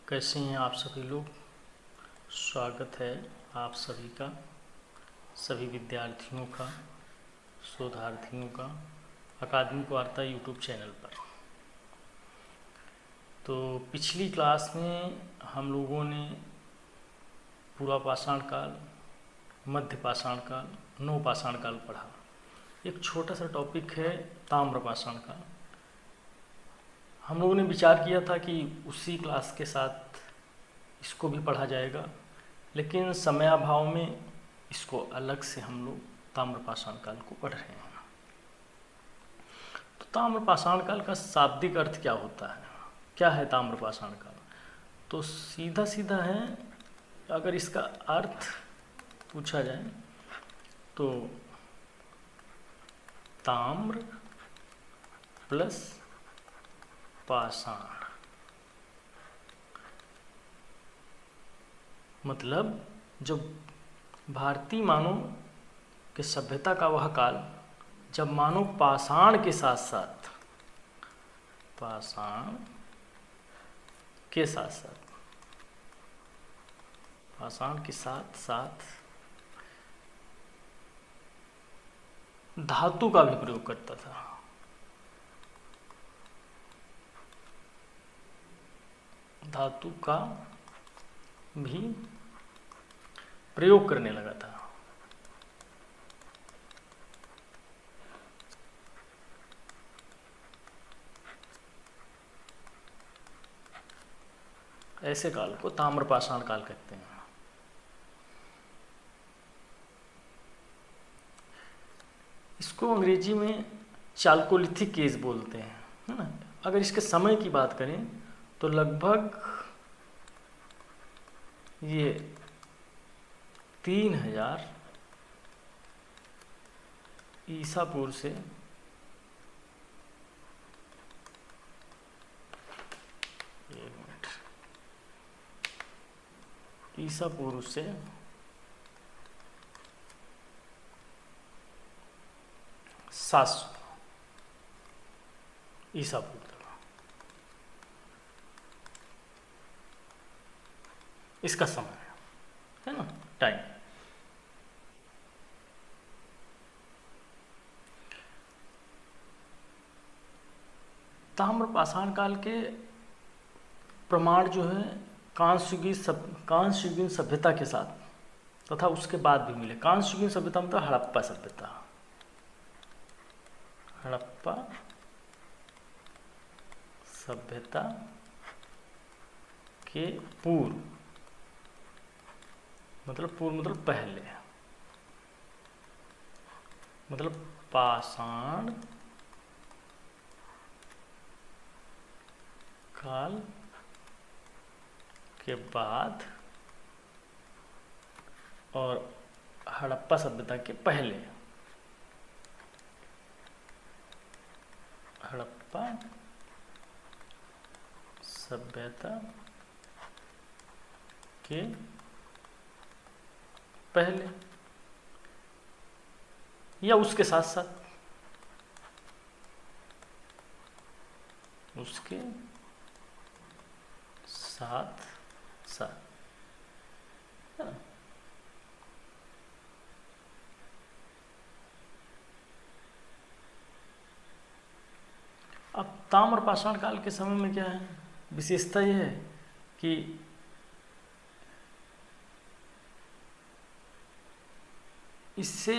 कैसे हैं आप सभी लोग। स्वागत है आप सभी का, सभी विद्यार्थियों का, शोधार्थियों का अकादमिक वार्ता यूट्यूब चैनल पर। तो पिछली क्लास में हम लोगों ने पूरा पाषाण काल, मध्य पाषाण काल, नवपाषाण काल पढ़ा। एक छोटा सा टॉपिक है ताम्र पाषाण काल। हम लोगों ने विचार किया था कि उसी क्लास के साथ इसको भी पढ़ा जाएगा, लेकिन समयाभाव में इसको अलग से हम लोग ताम्रपाषाण काल को पढ़ रहे हैं। तो ताम्रपाषाण काल का शाब्दिक अर्थ क्या होता है, क्या है ताम्रपाषाण काल? तो सीधा सीधा है, अगर इसका अर्थ पूछा जाए तो ताम्र प्लस पाषाण, मतलब जो भारतीय मानव के सभ्यता का वह काल जब मानव पाषाण के साथ साथ धातु का भी प्रयोग करता था। धातु का भी प्रयोग करने लगा था। ऐसे काल को ताम्रपाषाण काल कहते हैं। इसको अंग्रेजी में चाल्कोलिथिक एज बोलते हैं, है ना। अगर इसके समय की बात करें तो लगभग ये 3000 ईसा पूर्व से ईसा पूर्व से 700 ईसा पूर्व तक इसका समय है ना, टाइम। ताम्रपाषाण काल के प्रमाण जो है कांस्ययुगीन सभ्यता के साथ तथा उसके बाद भी मिले। कांस्ययुगीन सभ्यता मतलब हड़प्पा सभ्यता, हड़प्पा सभ्यता के पूर्व, मतलब पहले, मतलब पाषाण काल के बाद और हड़प्पा सभ्यता के पहले। हड़प्पा सभ्यता के पहले या उसके साथ साथ, उसके साथ साथ, है ना। अब ताम्रपाषाण काल के समय में क्या है, विशेषता यह है कि इससे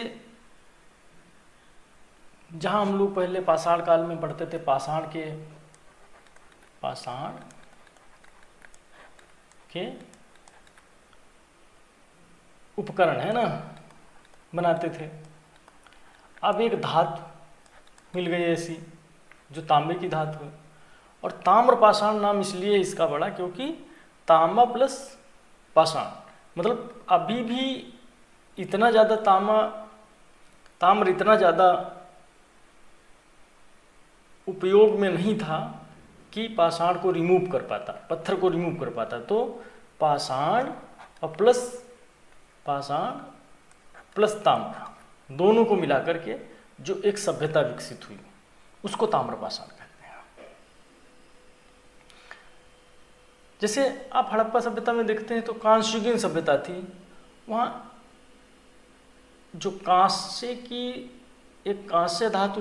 जहाँ हम लोग पहले पाषाण काल में पढ़ते थे, पाषाण के उपकरण है ना बनाते थे। अब एक धातु मिल गई ऐसी जो तांबे की धातु है, और ताम्रपाषाण नाम इसलिए इसका पड़ा क्योंकि तांबा प्लस पाषाण, मतलब अभी भी इतना ज़्यादा ताम्र इतना ज़्यादा उपयोग में नहीं था कि पाषाण को रिमूव कर पाता, पत्थर को रिमूव कर पाता। तो पाषाण और पाषाण प्लस ताम्र दोनों को मिला करके जो एक सभ्यता विकसित हुई उसको ताम्रपाषाण कहते हैं। जैसे आप हड़प्पा सभ्यता में देखते हैं तो कांस्ययुगीन सभ्यता थी। वहाँ जो कांस्य की एक कांस्य धातु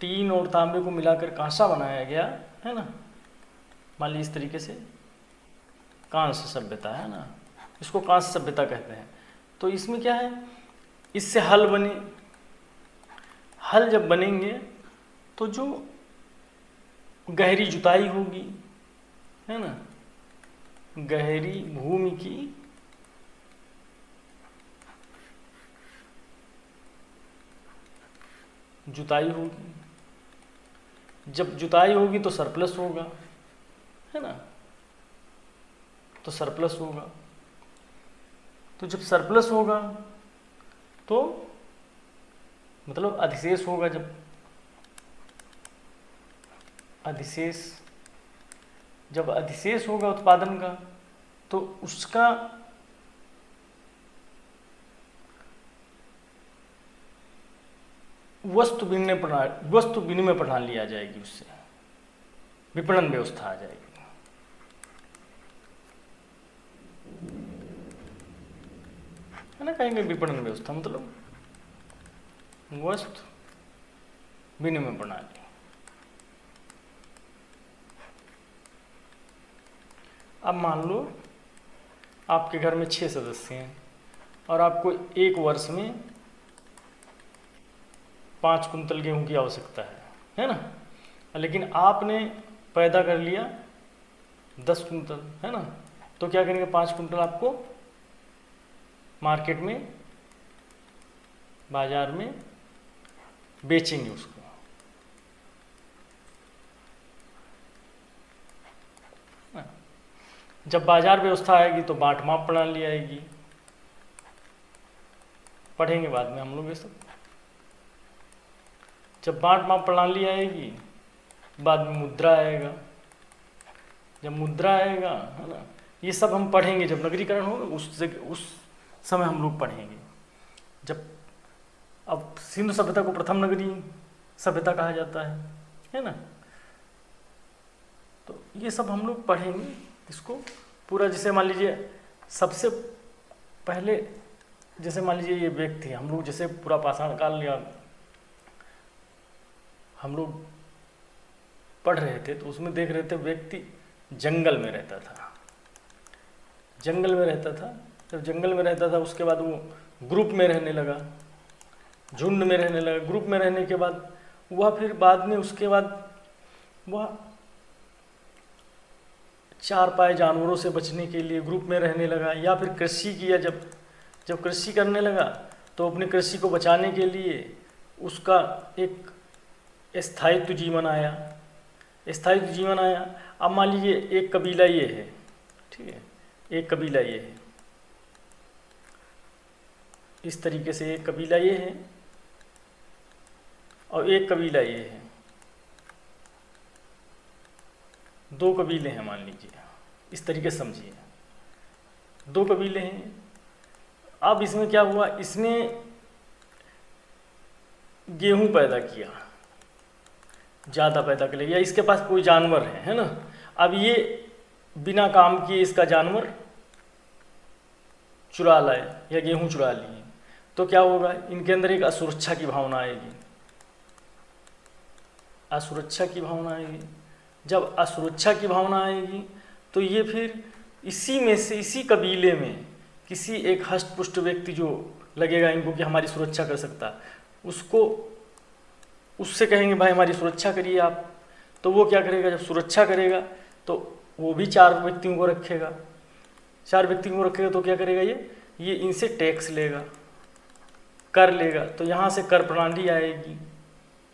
टीन और तांबे को मिलाकर कांसा बनाया गया है ना, मान लीजिए इस तरीके से कांस्य सभ्यता है ना, इसको कांस्य सभ्यता कहते हैं। तो इसमें क्या है, इससे हल बने। हल जब बनेंगे तो जो गहरी जुताई होगी है ना, गहरी भूमि की जुताई होगी। जब जुताई होगी तो सरप्लस होगा है ना, तो सरप्लस होगा। तो जब सरप्लस होगा तो मतलब अधिशेष होगा। जब अधिशेष होगा उत्पादन का, तो उसका वस्तु विनिमय प्रणाली आ जाएगी, उससे विपणन व्यवस्था आ जाएगी। है ना, कहेंगे विपणन व्यवस्था मतलब वस्तु विनिमय प्रणाली। अब मान लो आपके घर में 6 सदस्य हैं और आपको एक वर्ष में 5 कुंतल गेहूं की आवश्यकता है ना, लेकिन आपने पैदा कर लिया 10 कुंतल है ना, तो क्या करेंगे, 5 कुंतल आपको मार्केट में, बाजार में बेचेंगे उसको। जब बाजार व्यवस्था आएगी तो बांट माप प्रणाली आएगी, पढ़ेंगे बाद में हम लोग ये सब। जब बांट माप प्रणाली आएगी, बाद में मुद्रा आएगा। जब मुद्रा आएगा है ना, ये सब हम पढ़ेंगे जब नगरीकरण होगा, उस समय हम लोग पढ़ेंगे। जब अब सिंधु सभ्यता को प्रथम नगरीय सभ्यता कहा जाता है ना, तो ये सब हम लोग पढ़ेंगे इसको पूरा। जैसे मान लीजिए सबसे पहले, जैसे मान लीजिए ये व्यक्ति, हम लोग जैसे पूरा पाषाण काल या हम लोग पढ़ रहे थे तो उसमें देख रहे थे व्यक्ति जंगल में रहता था। जंगल में रहता था, जब जंगल में रहता था उसके बाद वो ग्रुप में रहने लगा, झुंड में रहने लगा। ग्रुप में रहने के बाद वह फिर बाद में उसके बाद वह 4 पाए जानवरों से बचने के लिए ग्रुप में रहने लगा, या फिर कृषि किया। जब कृषि करने लगा तो अपनी कृषि को बचाने के लिए उसका एक स्थायित्व जीवन आया। स्थायित्व जीवन आया। अब मान लीजिए एक कबीला ये है, ठीक है, एक कबीला ये है, इस तरीके से एक कबीला ये है और एक कबीला ये है, 2 कबीले हैं मान लीजिए, इस तरीके से समझिए, 2 कबीले हैं। अब इसमें क्या हुआ, इसने गेहूं पैदा किया, ज़्यादा पैदा कर लिया, या इसके पास कोई जानवर है ना। अब ये बिना काम किए इसका जानवर चुरा लाए या गेहूं चुरा लिए, तो क्या होगा, इनके अंदर एक असुरक्षा की भावना आएगी। असुरक्षा की भावना आएगी। जब असुरक्षा की भावना आएगी तो ये फिर इसी में से, इसी कबीले में किसी एक हष्ट-पुष्ट व्यक्ति जो लगेगा इनको कि हमारी सुरक्षा कर सकता, उससे कहेंगे भाई हमारी सुरक्षा करिए आप। तो वो क्या करेगा, जब सुरक्षा करेगा तो वो भी 4 व्यक्तियों को रखेगा। 4 व्यक्तियों को रखेगा तो क्या करेगा, ये इनसे टैक्स लेगा, कर लेगा। तो यहाँ से कर प्रणाली आएगी,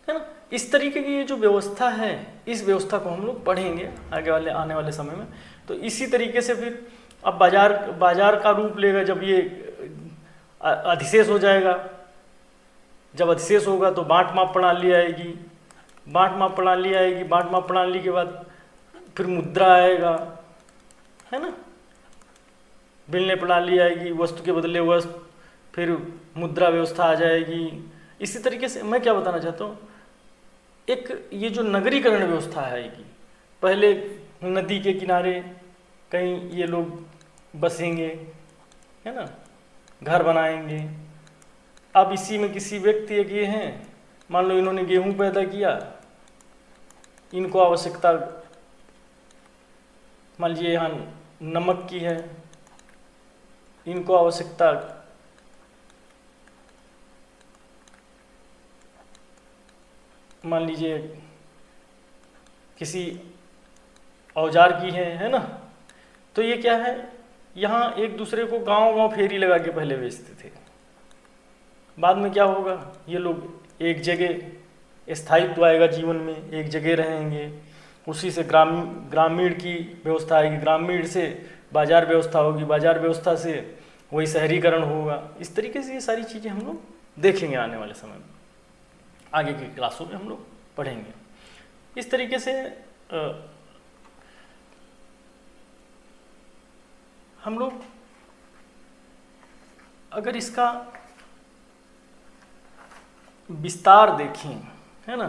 है ना। इस तरीके की ये जो व्यवस्था है, इस व्यवस्था को हम लोग पढ़ेंगे आने वाले समय में। तो इसी तरीके से फिर अब बाजार का रूप लेगा। जब ये अधिशेष हो जाएगा, जब अधिशेष होगा तो बांट माप प्रणाली आएगी। बांट माप प्रणाली आएगी, बांट माप प्रणाली के बाद फिर मुद्रा आएगा, है ना। बिलने प्रणाली आएगी, वस्तु के बदले वस्तु, फिर मुद्रा व्यवस्था आ जाएगी। इसी तरीके से मैं क्या बताना चाहता हूँ, एक ये जो नगरीकरण व्यवस्था आएगी, पहले नदी के किनारे कहीं ये लोग बसेंगे, है ना, घर बनाएंगे। अब इसी में किसी व्यक्ति एक ये हैं, मान लो इन्होंने गेहूं पैदा किया, इनको आवश्यकता मान लीजिए यहाँ नमक की है, इनको आवश्यकता मान लीजिए किसी औजार की है ना। तो ये क्या है, यहाँ एक दूसरे को गांव गांव फेरी लगा के पहले बेचते थे। बाद में क्या होगा, ये लोग एक जगह स्थायित्व आएगा, जीवन में एक जगह रहेंगे, उसी से ग्रामीण की व्यवस्था आएगी, ग्रामीण से बाजार व्यवस्था होगी, बाजार व्यवस्था से वही शहरीकरण होगा। इस तरीके से ये सारी चीज़ें हम लोग देखेंगे आने वाले समय में, आगे की क्लासों में हम लोग पढ़ेंगे। इस तरीके से हम लोग अगर इसका विस्तार देखें, है ना,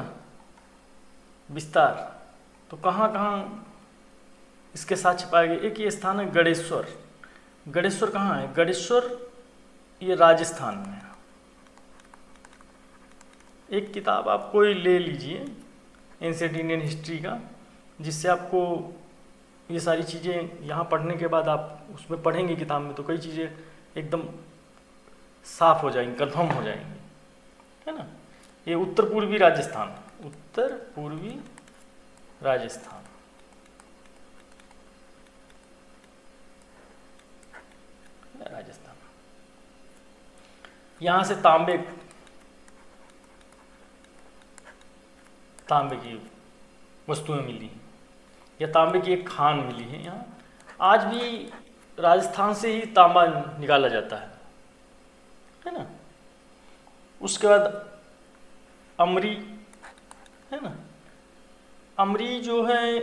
विस्तार, तो कहाँ कहाँ इसके साक्ष्य पाए गए। एक ये स्थान है गणेश्वर। गणेश्वर कहाँ है? गणेश्वर ये राजस्थान में है। एक किताब आप कोई ले लीजिए एंशिएंट इंडियन हिस्ट्री का, जिससे आपको ये सारी चीज़ें यहाँ पढ़ने के बाद आप उसमें पढ़ेंगे किताब में, तो कई चीज़ें एकदम साफ हो जाएंगी, कन्फर्म हो जाएंगी, है ना। ये उत्तर पूर्वी राजस्थान, उत्तर पूर्वी राजस्थान, राजस्थान। यहाँ से तांबे की वस्तुएं मिली हैं, या तांबे की एक खान मिली है यहाँ। आज भी राजस्थान से ही तांबा निकाला जाता है ना। उसके बाद अमरी, है ना, अमरी जो है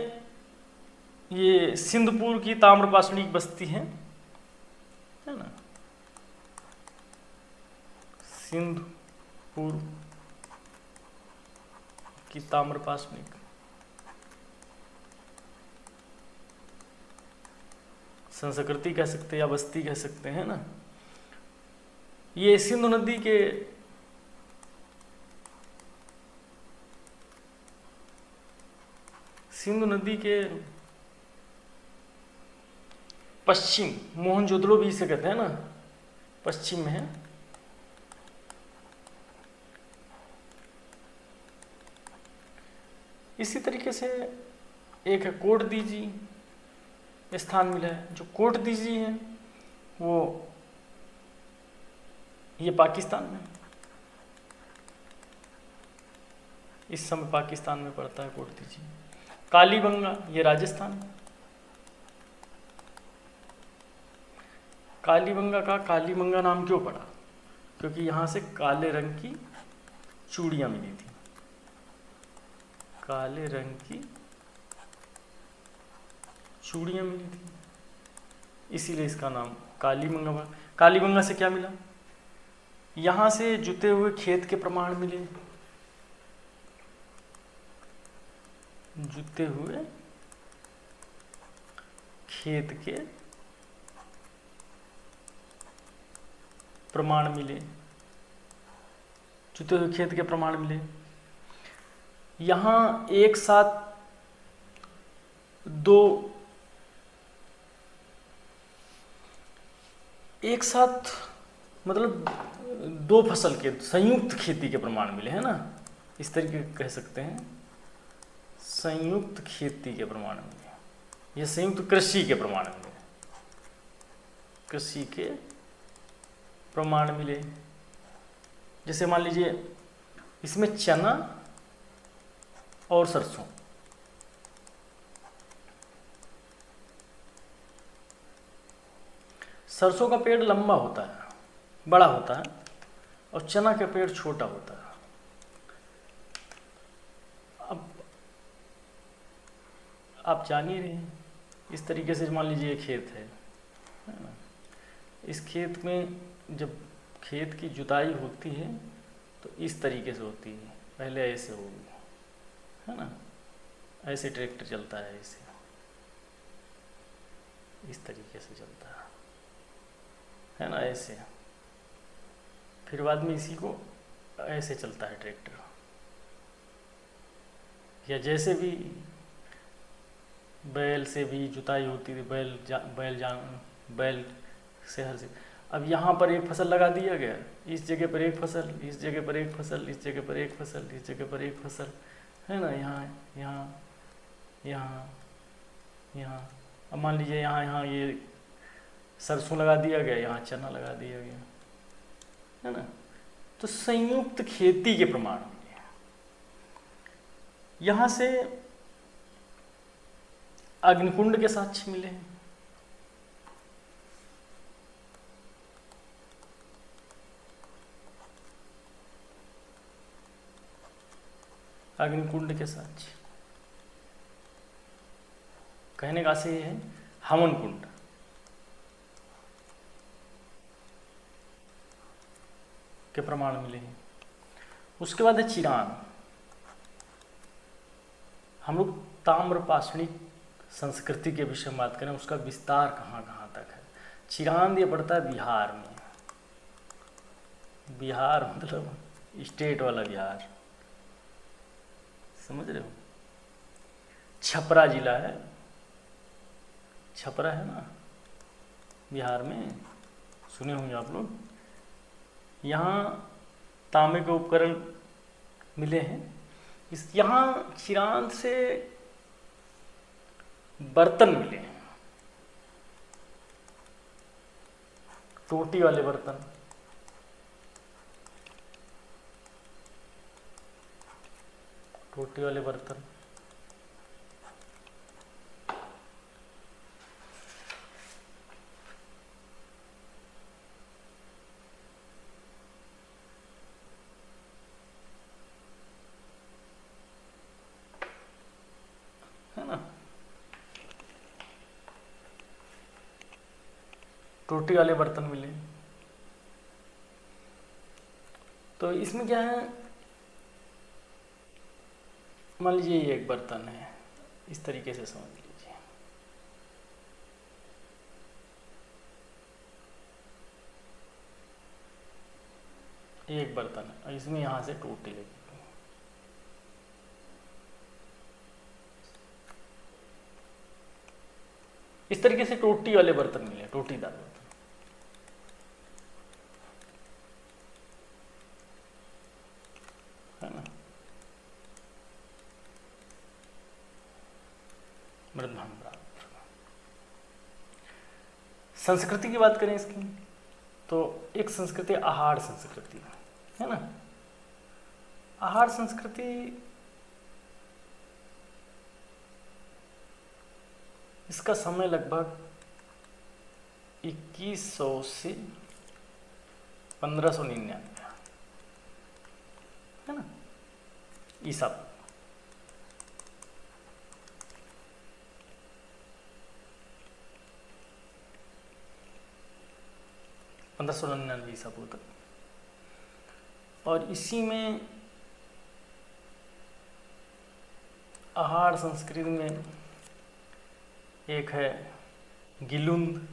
ये सिंधपुर की ताम्रपाषाणिक बस्ती है ना, सिंधपुर की ताम्रपाषाणिक संस्कृति कह सकते हैं या बस्ती कह सकते हैं ना। ये सिंधु नदी के पश्चिम, मोहनजोदड़ो भी इसे कहते हैं ना, पश्चिम में है। इसी तरीके से एक है कोटदीजी स्थान मिला है। जो कोटदीजी है वो ये पाकिस्तान में, इस समय पाकिस्तान में पड़ता है कोटदीजी। कालीबंगा ये राजस्थान। कालीबंगा का कालीबंगा नाम क्यों पड़ा? क्योंकि यहाँ से काले रंग की चूड़ियाँ मिली थी, काले रंग की चूड़ियाँ मिली थी, इसीलिए इसका नाम कालीबंगा पड़ा। कालीबंगा से क्या मिला? यहाँ से जुते हुए खेत के प्रमाण मिले, जुते हुए खेत के प्रमाण मिले, जुते हुए खेत के प्रमाण मिले। यहाँ एक साथ मतलब दो फसल के संयुक्त खेती के प्रमाण मिले, है ना, इस तरीके कह सकते हैं, संयुक्त खेती के प्रमाण मिले, ये संयुक्त कृषि के प्रमाण मिले, कृषि के प्रमाण मिले। जैसे मान लीजिए इसमें चना और सरसों, सरसों का पेड़ लंबा होता है, बड़ा होता है, और चना का पेड़ छोटा होता है। अब आप जान ही रहे हैं, इस तरीके से मान लीजिए खेत है ना, इस खेत में जब खेत की जुताई होती है तो इस तरीके से होती है, पहले ऐसे होगी, है ना, ऐसे ट्रैक्टर चलता है ऐसे, इस तरीके से चलता है ना, ऐसे। फिर बाद में इसी को ऐसे चलता है ट्रैक्टर, या जैसे भी बैल से भी जुताई होती थी, बैल से हर से। अब यहाँ पर एक फसल लगा दिया गया, इस जगह पर एक फसल, इस जगह पर एक फसल, इस जगह पर एक फसल, इस जगह पर एक फसल, है ना, यहाँ यहाँ यहाँ यहाँ। अब मान लीजिए यहाँ ये सरसों लगा दिया गया, यहाँ चना लगा दिया गया, है ना। तो संयुक्त खेती के प्रमाण मिले। यहाँ से अग्निकुंड के साक्ष्य मिले हैं। अग्निकुंड के साक्ष्य, कहने का से ये है हवन कुंड। के प्रमाण मिले हैं। उसके बाद है चिरान। हम लोग ताम्रपाषाणिक संस्कृति के विषय में बात करें, उसका विस्तार कहाँ कहाँ तक है। चिरान ये पड़ता है बिहार में। बिहार मतलब स्टेट वाला बिहार, समझ रहे हो। छपरा जिला है, छपरा है ना बिहार में, सुने होंगे आप लोग। यहाँ तांबे के उपकरण मिले हैं। यहाँ चिरान से बर्तन मिले हैं, टोटी वाले बर्तन, टोटी वाले बर्तन। है ना, टोटी वाले बर्तन मिले। तो इसमें क्या है, मान लीजिए ये एक बर्तन है, इस तरीके से समझ लीजिए। ये एक बर्तन है और इसमें यहाँ से टोटी लगी हुई है। इस तरीके से टोटी वाले बर्तन मिले, टोटीदार बर्तन, है ना। संस्कृति की बात करें इसकी, तो एक संस्कृति आहार संस्कृति है ना। आहार संस्कृति इसका समय लगभग 2100 से 1599 है ना, ईसा। 1599 ईसा पूर्व तक। और इसी में आहार संस्कृति में एक है गिलुंद,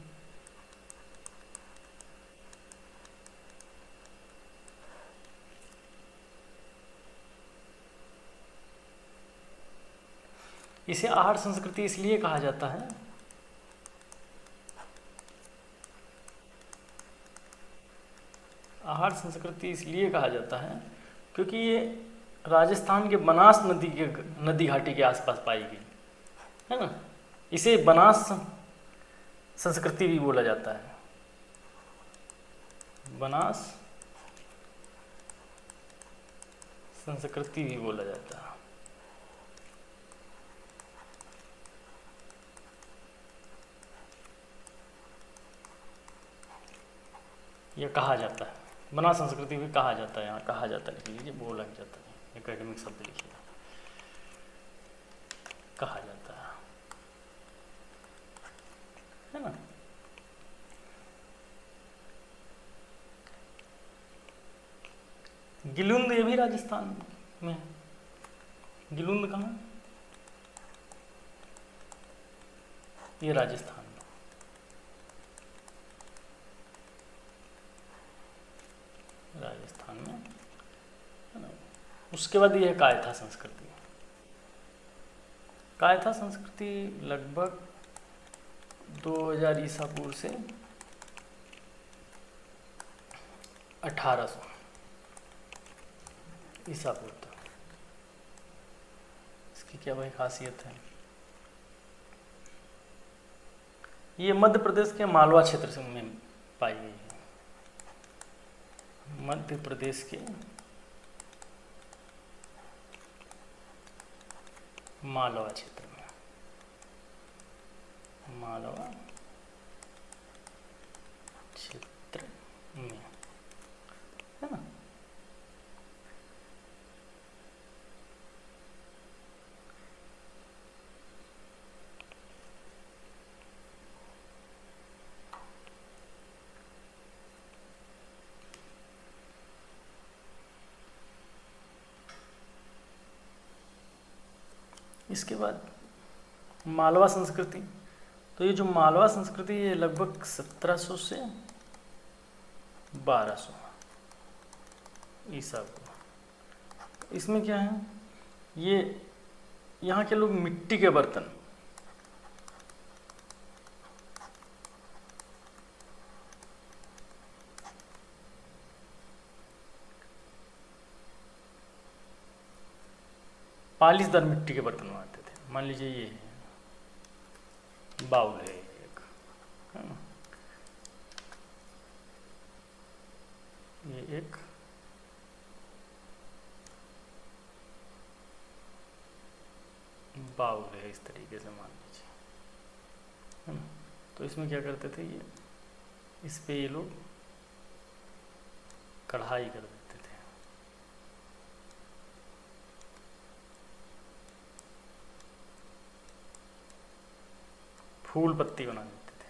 इसे आहार संस्कृति इसलिए कहा जाता है आहार संस्कृति इसलिए कहा जाता है क्योंकि ये राजस्थान के बनास नदी घाटी के आसपास पाई गई है ना। इसे बनास संस्कृति भी बोला जाता है, बनास संस्कृति भी बोला जाता है। यह कहा जाता है, बनास संस्कृति भी कहा जाता है, यहाँ कहा जाता है, लिख लीजिए, बोला जाता है, एकेडमिक शब्द लिखिएगा, कहा जाता है ना। गिलुंद ये भी राजस्थान में है। गिलुंद कहाँ, ये राजस्थान में। उसके बाद ये है कायथा संस्कृति। कायथा संस्कृति लगभग 2000 ईसा पूर्व से 1800 ईसा पूर्व तक। इसकी क्या भाई खासियत है? ये मध्य प्रदेश के मालवा क्षेत्र से में पाई गई है। मध्य प्रदेश के मालवा क्षेत्र में, मालवा क्षेत्र में, है ना। इसके बाद मालवा संस्कृति। तो ये जो मालवा संस्कृति ये लगभग 1700 से 1200 ईसा पूर्व। इसमें क्या है, ये यहाँ के लोग मिट्टी के बर्तन, पालिशदार मिट्टी के बर्तन बनाते थे। मान लीजिए ये बाउल है एक, है ना, ये एक बाउल है, इस तरीके से मान लीजिए, है ना। तो इसमें क्या करते थे, ये इस पे ये लोग कढ़ाई कर देते थे। फूल पत्ती बना देते थे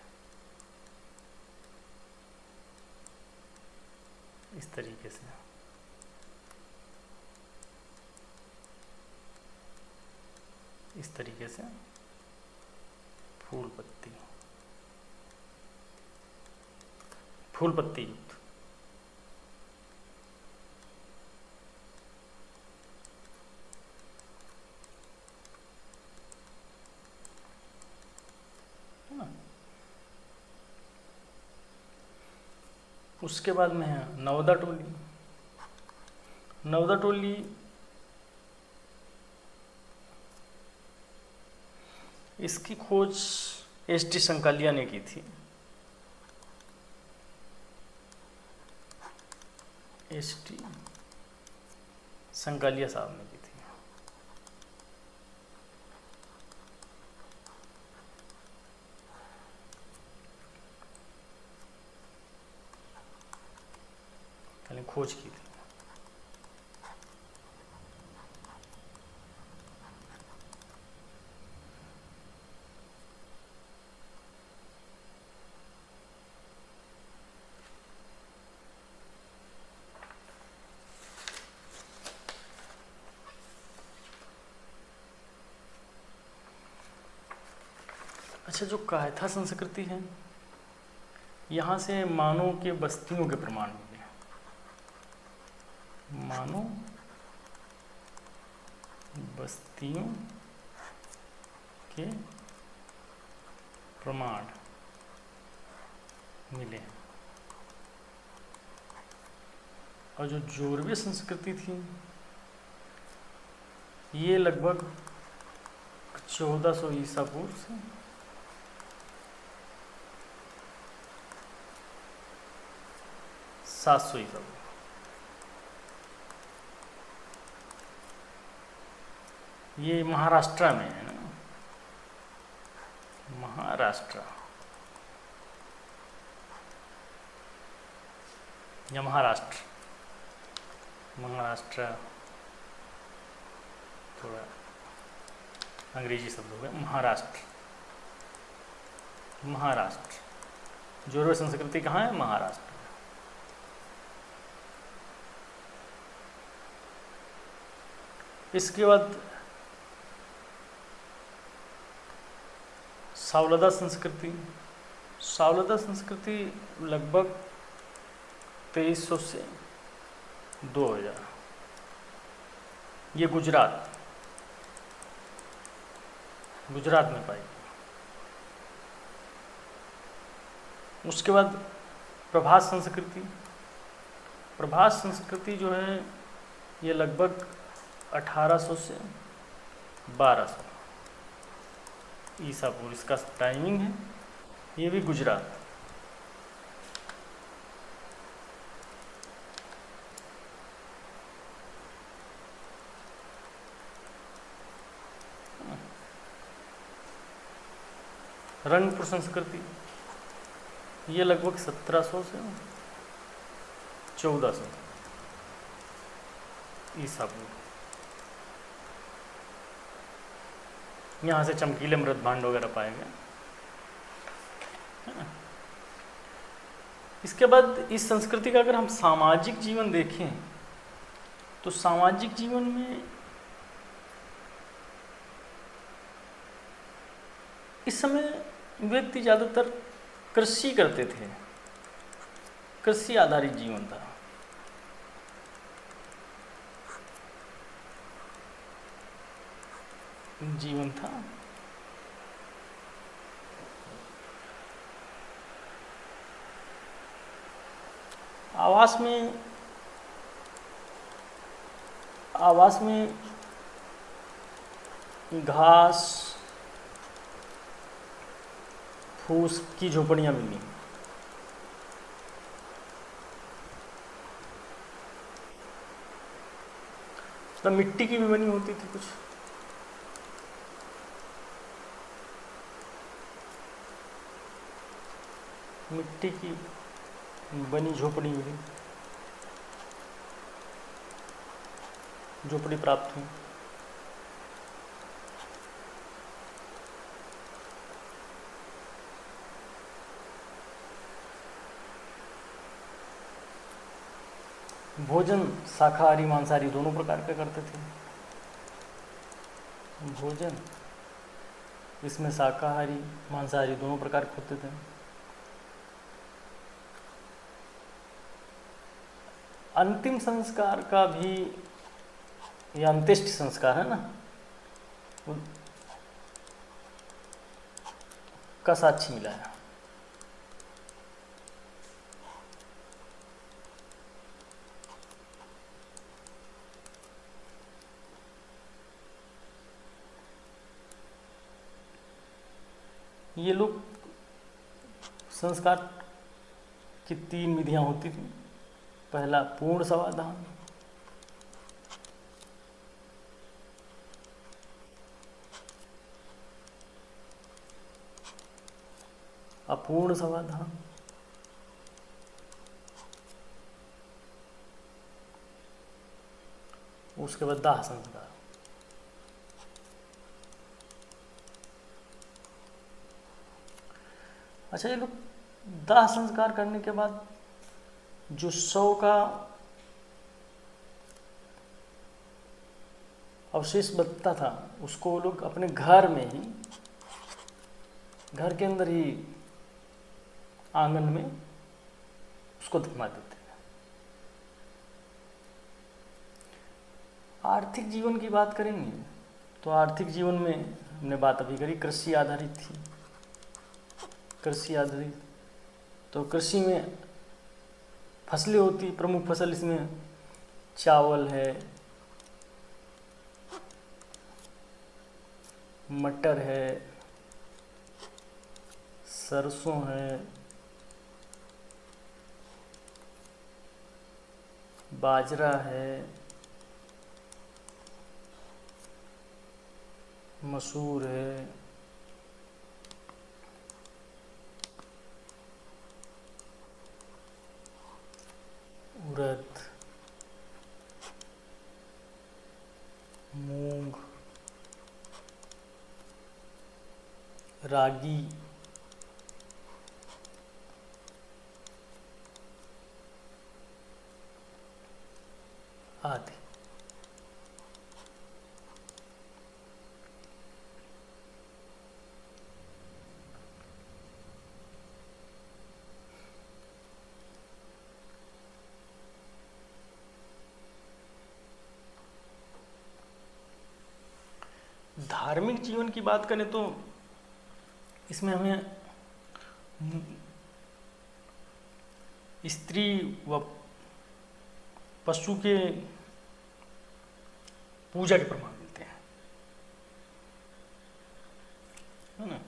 इस तरीके से। इस तरीके से फूल पत्ती, फूल पत्ती युक्त। उसके बाद में है नवदा टोली। नवदा टोली इसकी खोज एस टी संकालिया ने की थी। एस टी संकालिया साहब ने की थी। खोज की थी। अच्छा, जो कायथा संस्कृति है, यहाँ से मानव के बस्तियों के प्रमाण मिले। मानव बस्तियों के प्रमाण मिले। और जो जोरवे संस्कृति थी, ये लगभग 1400 ईसा पूर्व से 700 ईसा पूर्व। ये महाराष्ट्र में है ना, महाराष्ट्र या महाराष्ट्र, महाराष्ट्र थोड़ा अंग्रेजी शब्द हो गया। महाराष्ट्र, महाराष्ट्र जोरवे संस्कृति कहाँ है? महाराष्ट्र। इसके बाद सावलदा संस्कृति। सावलदा संस्कृति लगभग 2300 से 2000 ये गुजरात में पाई। उसके बाद प्रभास संस्कृति। प्रभास संस्कृति जो है ये लगभग 1800 से 1200 ईसा पूर्व इसका टाइमिंग है। ये भी गुजरात। रंगपुर संस्कृति ये लगभग 1700 से 1400 ईसा पूर्व। यहाँ से चमकीले मृत भांड वगैरह पाए गए। इसके बाद इस संस्कृति का अगर हम सामाजिक जीवन देखें तो सामाजिक जीवन में इस समय व्यक्ति ज़्यादातर कृषि करते थे। कृषि आधारित जीवन था। आवास में घास फूस की झोपड़ियाँ मिली। मतलब मिट्टी की भी बनी होती थी कुछ। मिट्टी की बनी झोपड़ी मिली, झोपड़ी प्राप्त हुई। भोजन शाकाहारी मांसाहारी दोनों प्रकार का करते थे। भोजन इसमें शाकाहारी मांसाहारी दोनों प्रकार के होते थे। अंतिम संस्कार का भी, ये अंत्येष्टि संस्कार है ना, का साक्ष्य मिला है। ये लोग संस्कार की 3 विधियां होती थी। पहला पूर्ण समाधान, अपूर्ण समाधान, उसके बाद दाह संस्कार। अच्छा, ये लोग दाह संस्कार करने के बाद जो शव का अवशेष बचता था उसको वो लोग अपने घर में ही, घर के अंदर ही आंगन में उसको दफना देते हैं। आर्थिक जीवन की बात करेंगे तो आर्थिक जीवन में हमने बात अभी करी, कृषि आधारित थी। कृषि आधारित तो कृषि में फसलें होती, प्रमुख फसल इसमें चावल है, मटर है, सरसों है, बाजरा है, मसूर है, उड़द, मूंग, रागी, आदि। धार्मिक जीवन की बात करें तो इसमें हमें स्त्री व पशु के पूजा के प्रमाण मिलते हैं, है ना।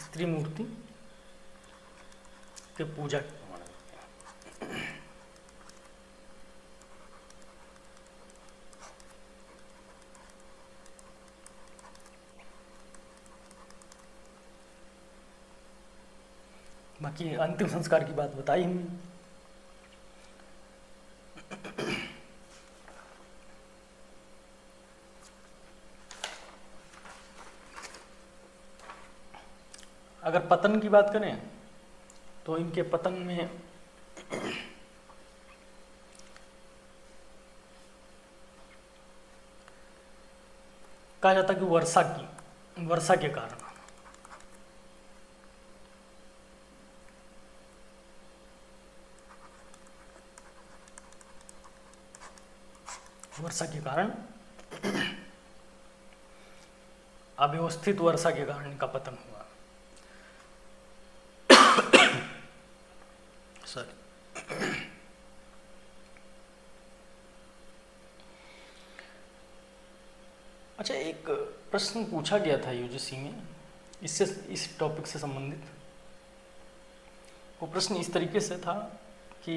स्त्री मूर्ति के पूजा के प्रमाण मिलते हैं। बाकी अंतिम संस्कार की बात बताई हमने। अगर पतन की बात करें तो इनके पतन में कहा जाता है कि वर्षा के कारण, अव्यवस्थित वर्षा के कारण इनका पतन हुआ। सर अच्छा, एक प्रश्न पूछा गया था यूजीसी में इस टॉपिक से संबंधित। वो प्रश्न इस तरीके से था कि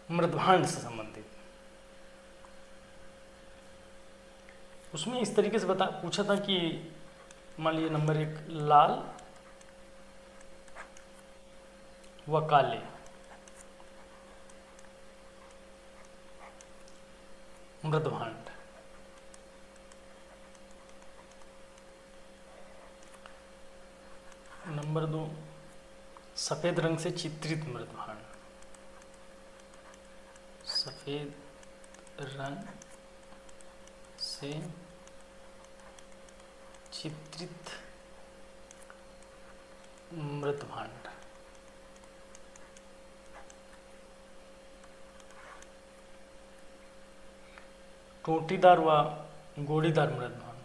मृदभांड से संबंधित, उसमें इस तरीके से पूछा था कि मान लीजिए नंबर 1 लाल व काले मृदभांड, नंबर 2 सफेद रंग से चित्रित मृदभांड, सफेद रंग से चित्रित मृदभांड। टोटीदार व गोलीदार मृदभांड,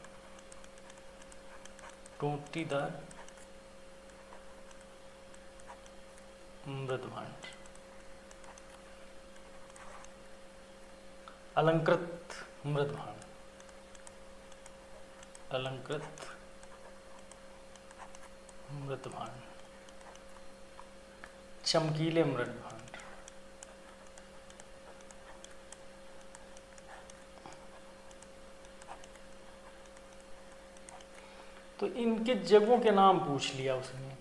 टोटीदार मृदभांड, अलंकृत मृदभांड, अलंकृत मृदभांड, चमकीले मृदभांड, तो इनके जगहों के नाम पूछ लिया उसने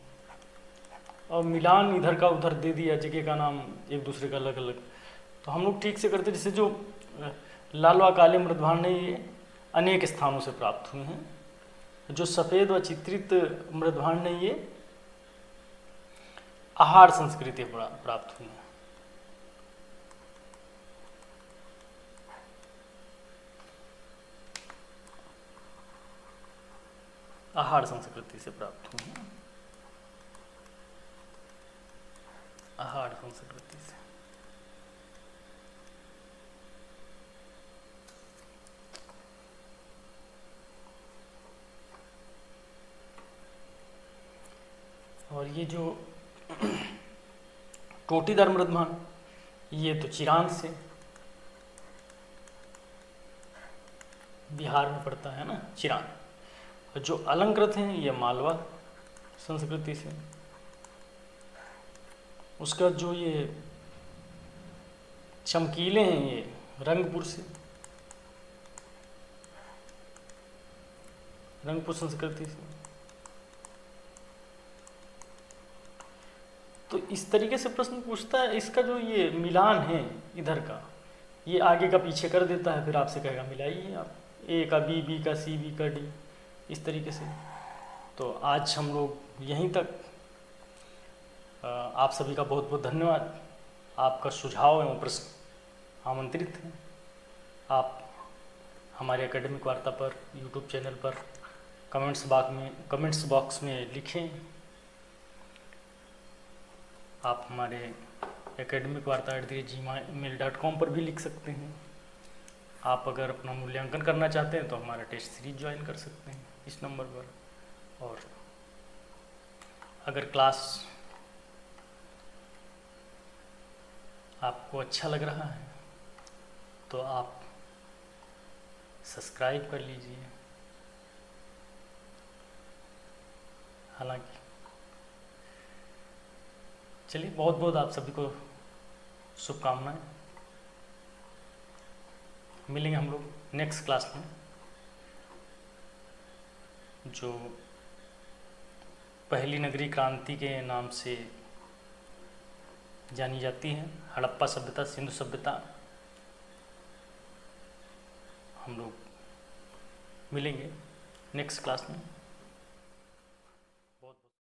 और मिलान इधर का उधर दे दिया, जगह का नाम एक दूसरे का अलग अलग। तो हम लोग ठीक से करते, जैसे जो लाल व काले मृदभांड है ये अनेक स्थानों से प्राप्त हुए हैं, जो सफ़ेद व चित्रित मृदभांड है ये आहार संस्कृति प्राप्त हुई हैं। आहार संस्कृति से प्राप्त हुई हैं, आहार संस्कृति से। और ये जो टोटीदार मृदभांड, ये तो चिरांद से, बिहार में पड़ता है ना चिरांद। जो अलंकृत हैं ये मालवा संस्कृति से। उसका जो ये चमकीले हैं ये रंगपुर से, रंगपुर संस्कृति से। तो इस तरीके से प्रश्न पूछता है, इसका जो ये मिलान है इधर का, ये आगे का पीछे कर देता है, फिर आपसे कहेगा मिलाइए आप, ए का बी, बी का सी, बी का डी, इस तरीके से। तो आज हम लोग यहीं तक। आप सभी का बहुत बहुत धन्यवाद। आपका सुझाव एवं प्रश्न आमंत्रित हैं। आप हमारे एकेडमिक वार्ता पर यूट्यूब चैनल पर कमेंट्स बॉक्स में लिखें। आप हमारे academicvarta@gmail.com पर भी लिख सकते हैं। आप अगर अपना मूल्यांकन करना चाहते हैं तो हमारा टेस्ट सीरीज ज्वाइन कर सकते हैं इस नंबर पर। और अगर क्लास आपको अच्छा लग रहा है तो आप सब्सक्राइब कर लीजिए। हालांकि चलिए, बहुत बहुत आप सभी को शुभकामनाएं। मिलेंगे हम लोग नेक्स्ट क्लास में, जो पहली नगरीय क्रांति के नाम से जानी जाती है, हड़प्पा सभ्यता, सिंधु सभ्यता। हम लोग मिलेंगे नेक्स्ट क्लास में।